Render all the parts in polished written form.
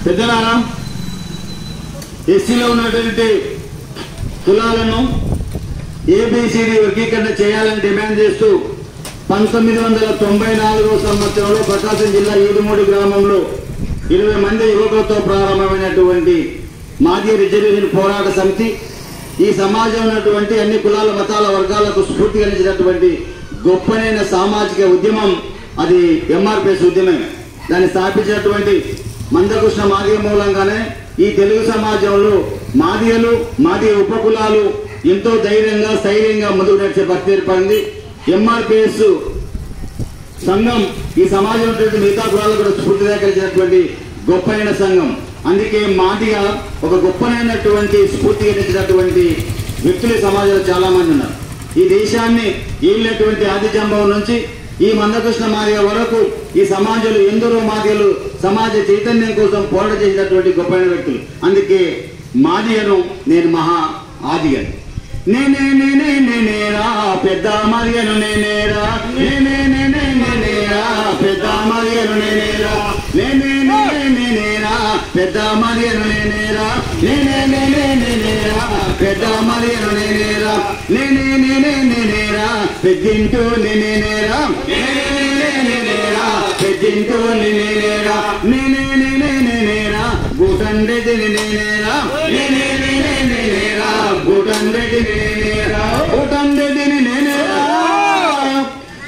పెద్దలారా, ఎస్సీలో ఉన్నటువంటి కులాలను ఏబిసిడి వర్గీకరణ చేయాలని డిమాండ్ చేస్తూ 1994 సంవత్సరంలో ప్రకాశం జిల్లా ఈదుమూడి గ్రామంలో 20 మంది యువకులతో ప్రారంభమైనటువంటి మాజీ రిజర్వేషన్ పోరాట సమితి ఈ సమాజంలో ఉన్నటువంటి అన్ని కులాల మతాల వర్గాలకు స్ఫూర్తి కలిగినటువంటి గొప్పనైన సామాజిక ఉద్యమం అది ఎంఆర్పిఎస్ ఉద్యమం. దాన్ని స్థాపించినటువంటి మందకృష్ణ మాదిగ మూలంగానే ఈ తెలుగు సమాజంలో మాదిగలు మాదిగ ఉపకులాలు ఎంతో ధైర్యంగా స్థైర్యంగా ముందుకు నడిచే పరిస్థితి ఏర్పడింది. ఎంఆర్పిఎస్ సంఘం ఈ సమాజంలో మిగతా కులాలకు కూడా స్ఫూర్తిగా కలిగినటువంటి గొప్పైన సంఘం. అందుకే మాదిగా ఒక గొప్పనైనటువంటి స్ఫూర్తిగా నిలిచినటువంటి వ్యక్తులు సమాజంలో చాలా మంది ఉన్నారు. ఈ దేశాన్ని ఏలినటువంటి ఆది జంబం నుంచి ఈ మందకృష్ణ మాదిగ వరకు ఈ సమాజంలో ఎందరో మాదిగలు సమాజ చైతన్యం కోసం పోరాట చేసినటువంటి గొప్పైన వ్యక్తులు. అందుకే మాదిగను నేను మహా ఆదిగను. నేనేరా పెద్ద మాదిగను నేనేరా, నేనేరా పెద్ద మాదిగను నేనేరా, నేనేరా పెద్ద మాదిగను నేనేరా, నేనేరా పెద్ద మాదిగను నేనేరా, నేనేరా పెద్దింటూ నేనేరా, నేనేరా పెద్దింటూ నేనేరా, నేనేరా గుటండెది నేనేరా, నేనేరా గుటండెది నేనేరా, గుటండెదిని నేనేరా,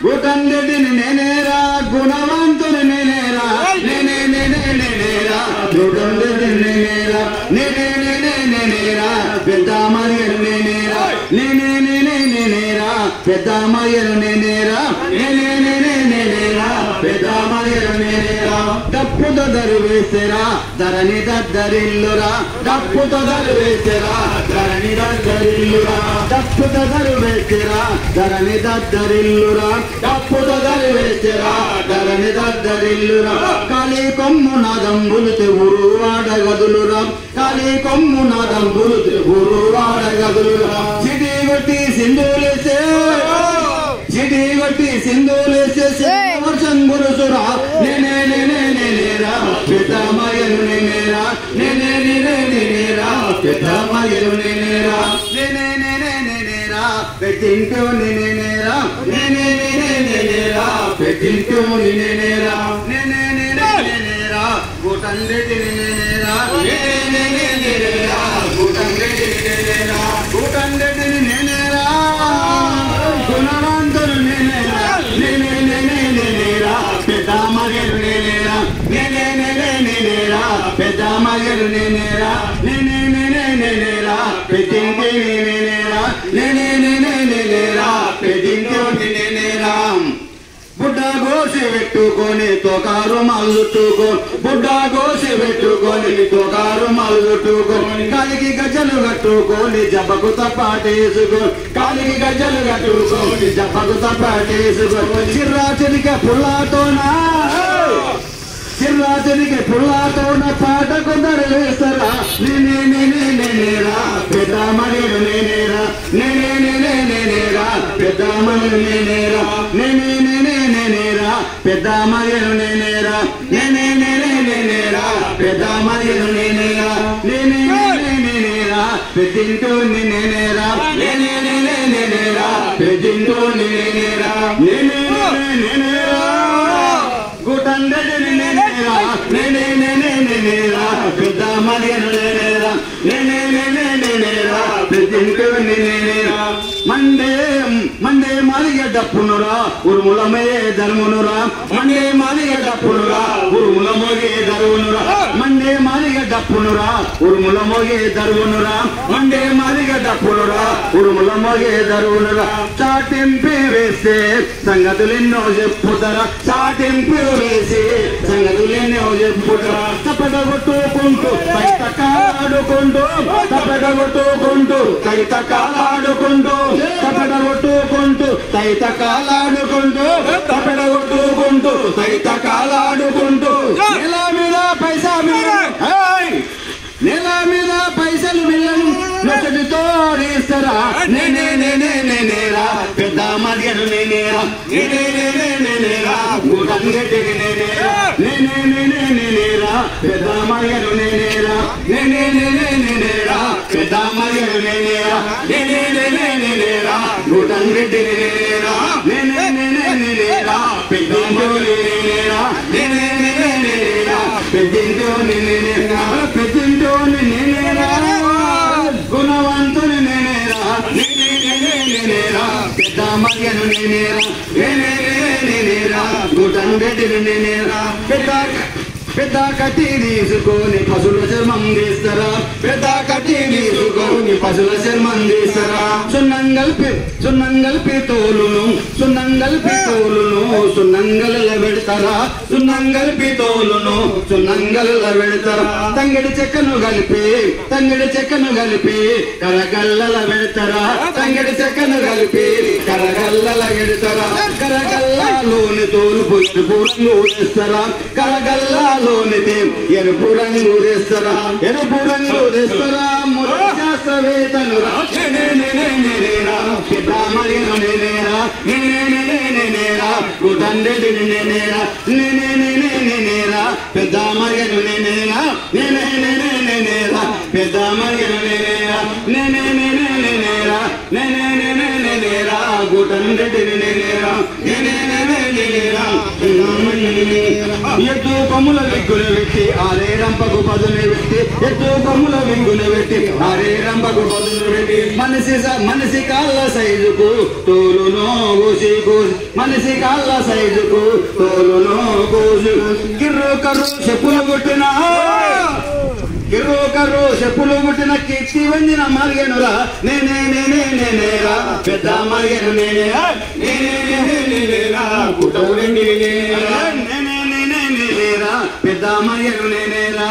గుటండెదిని నేనేరా గుణవంతుని నేనేరా, నేనేరా గుటండెదిని నేనేరా, నేనేరా పెద్ద మరియను నేనేరా, నేనేరా పెద్ద మరియను నేనేరా, నేనేరా పెద్ద మరియను నేనేరా. డప్పుతో దరివేసరా ధరణి దద్దరిల్లురా, డప్పుతో దరివేసరా ధరణి దద్దరిల్లురా, డప్పుతో దరివేసరా ధరణి దద్దరిల్లురా, డప్పుతో దరివేసరా ధరణి దద్దరిల్లురా. కాళీ కొమ్ము నాదంబులు ఊరువాడ గదులురా, కాళీ కొమ్ము నాదంబులు ఊరువాడ గదులురా. సిడి కొట్టి సింధులేసే, సిడి కొట్టి సింధులేసే వర్షం గురుసురా, నేనేరా పెద్ద మరియను నేనేరా, నేనేరా పెద్ద మరియను నేనేరా, నేనేరా పెద్దింటూ నేనేరా, నేనేరా పెద్దింటూ నేనేరా, నేనేరా గుటండెది నేనేరా, నేనేరా గుటండెది నేనేరా, గుటండెది నేనేరా గుణవంతుడు నేనేరా, నేనేరా పెద్ద మరియను నేనేరా, నేనేరా పెద్ద మరియను నేనేరా, నేనేరా పెద్దింటి నేనేరా, నేనేరా పెద్దింటి నేనేరా. బుడ్డ గోసి పెట్టుకొని తోకారు మల్లుట్టుకొని, బుడ్డ గోసి పెట్టుకొని తోకారు మల్లుట్టుకొని, కాలికి గజ్జలు కట్టుకొని జబ్బకు తప్పాటేసుకొని, కాలికి గజ్జలు కట్టుకొని జబ్బకు తప్పాటేసుకొని, చిర్రాచరిక పుల్లాతోనా చిర్రాచరిక పుల్లాతోన పాట కొందరు వేస్తారా, నేనేరా పెద్ద మరియను నేనేరా, నేనేరా పెద్ద మరియను నేనేరా, నేనేరా పెద్ద మరియను నేనేరా, నేనేరా పెద్ద మరియను నేనేరా, నేనేరా పెద్దింటూ నేనేరా, నేనేరా పెద్దింటూ నేనేరా, నేనేరా గుటండెది నేనేరా, నేనేరా పెద్ద మరియను నేనేరా, నేనేరా పెద్దింటూ నేనేరా. మండే మాదిగ డప్పునురా ఉరుములమే ధర్మునురా, మండే మాదిగ డప్పునురా ఉరుముల మోగే ధరువునురా, మండే మాదిగ డప్పునురా ఉరుముల మోగే ధరువునురా, మండే మాదిగ డప్పునురా ఉరుముల మోగే ధరువునురా. చాటింపి వేస్తే సంగతులెన్నో చెప్పుతారా, చాటింపి వేసి సంగతులెన్నో చెప్పుతారా. తప్పగొట్టుకుంటూ బయట కాలాడుకుంటూ, తప్పగొట్టుకుంటూ కైత కాలాడుకుంటూ, తప్పగొట్టుకుంటూ తైత కాలాడుకుంటూ, తప్పగొట్టుకుంటూ తైత కాలాడుకుంటూ, నెల మీద పైసా నెల మీద పైసలు విల్లను నొసటితో ఇస్తారా, నేనేరా పెద్ద మర్యను నేనేరా నేనేరా గుటంగెడ్డిని నేనేరా నేనేరా పెద్ద మర్యను నేనేరా నేనేరా పెద్ద మర్యను నేనేరా నేనేరా గుటంగెడ్డిని నేనేరా నేనేరా పెద్దింటోని నేనేరా నేనేరా పెద్దింటోని నేనేరా పెద్దింటోని నేనేరా గుణవంతుని నేనేరా నేనేరా పెద్ద మర్యను నేనేరా నేనేరా గుటంగెడ్డిని నేనేరా పెద్ద కట్టి తీసుకొని పశువుల చర్మం తీస్తారా పెద్ద కట్టి తీసుకొని పశువుల చర్మం తీస్తారా సున్నంగల్పి తోలును సున్నంగల పెడతారా సున్నంగల్పి తోలును సున్నంగల పెడతారా తంగడి చెక్కను కలిపి కరగల్లల పెడతారా తంగడి చెక్కను కలిపి కరగల్లల పెడతారా కరగల్లాలోని తోలు పుష్పు రంగు వేస్తారా కరగల్లాలోనిది ఎరుపు రంగు వేస్తారా మురవేతనురా పెద్ద మర్యను నేనేరా గుటంగెడ్డిని నేనేరా పెద్ద మర్యను నేనేరా పెద్ద మర్యను నేనేరా గుటంగెడ్డిని నేనేరా ఎత్తు కొమ్ముల విగ్గులు పెట్టి ఆరే రంపకు పదులు పెట్టి ఎత్తు కొమ్ముల విగ్గులు పెట్టి ఆరే రంపకు పదులు పెట్టి మనిషి కాళ్ళ సైజుకు తోలునో కోసి మనిషి కాళ్ళ సైజుకు తోలునో కోసి కిర్రు కర్రు చెప్పులు పుట్టిన కీర్తి వందిన మర్యనురా నేనేరా పెద్ద మర్యను నేనేరా కుటవులండి నేనేరా పెద్ద మర్యను నేనేరా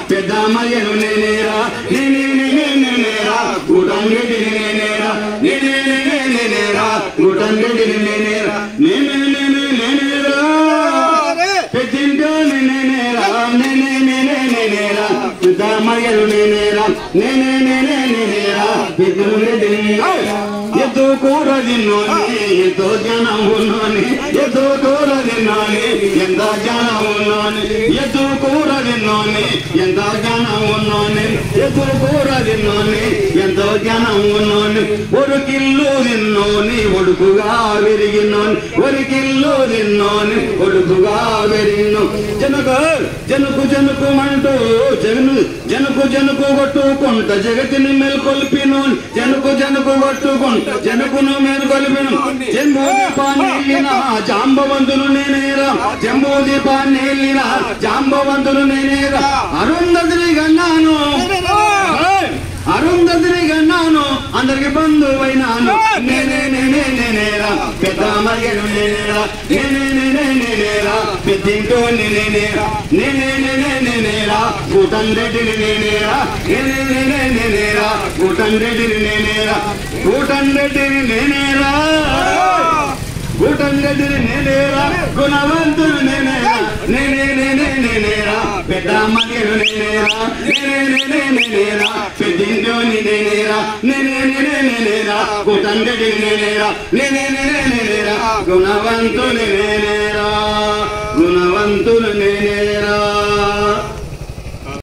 పెద్ద మర్యను నేనేరా గుటంగెడ్డిని నేనేరా గుటంగెడ్డిని నేనేరా పెద్దింటోని నేనేరా పెద్ద మర్యను నేనేరా ఎద్దు కూర తిన్నోని ఎంతో జ్ఞానం ఉన్నోని ఎద్దు కూర తిన్నోని ఎంత జ్ఞానం ఉన్నోని ఎద్దు కూర తిన్నోని ఎంత జ్ఞానం ఉన్నోని ఎద్దు కూర తిన్నోని ఎంతో జ్ఞానం ఉన్నోని ఒక కిల్లు తిన్నోని ఒడుకుగా విరిగినోని ఒక కిల్లు తిన్నోని ఒడుకుగా విరిగినో జనుకు కొట్టుకుంట జగతిని మేల్కొల్పినోని జనుకు కొట్టుకుంట జనుకును మేల్కొల్పిను జంబూదీపాన్ని వెళ్ళిన జాంబవంతులు నేనేరా జంబూదీపాన్ని వెళ్ళిన జాంబవంతులు నేనేరా అరుంధతిని కన్నాను అందరికి బంధువైనాను నేనేరా పెద్ద మర్యను నేనేరా పెద్దింటోని నేనేరా గుటంగెడ్డిని నేనేరా గుటంగెడ్డిని నేనేరా గుణవంతులు నేనేరా పెద్ద మర్యను నేనేరా పెద్దింటోని నేనేరా గుటంగెడ్డిని నేనేరా గుణవంతులు నేనేరా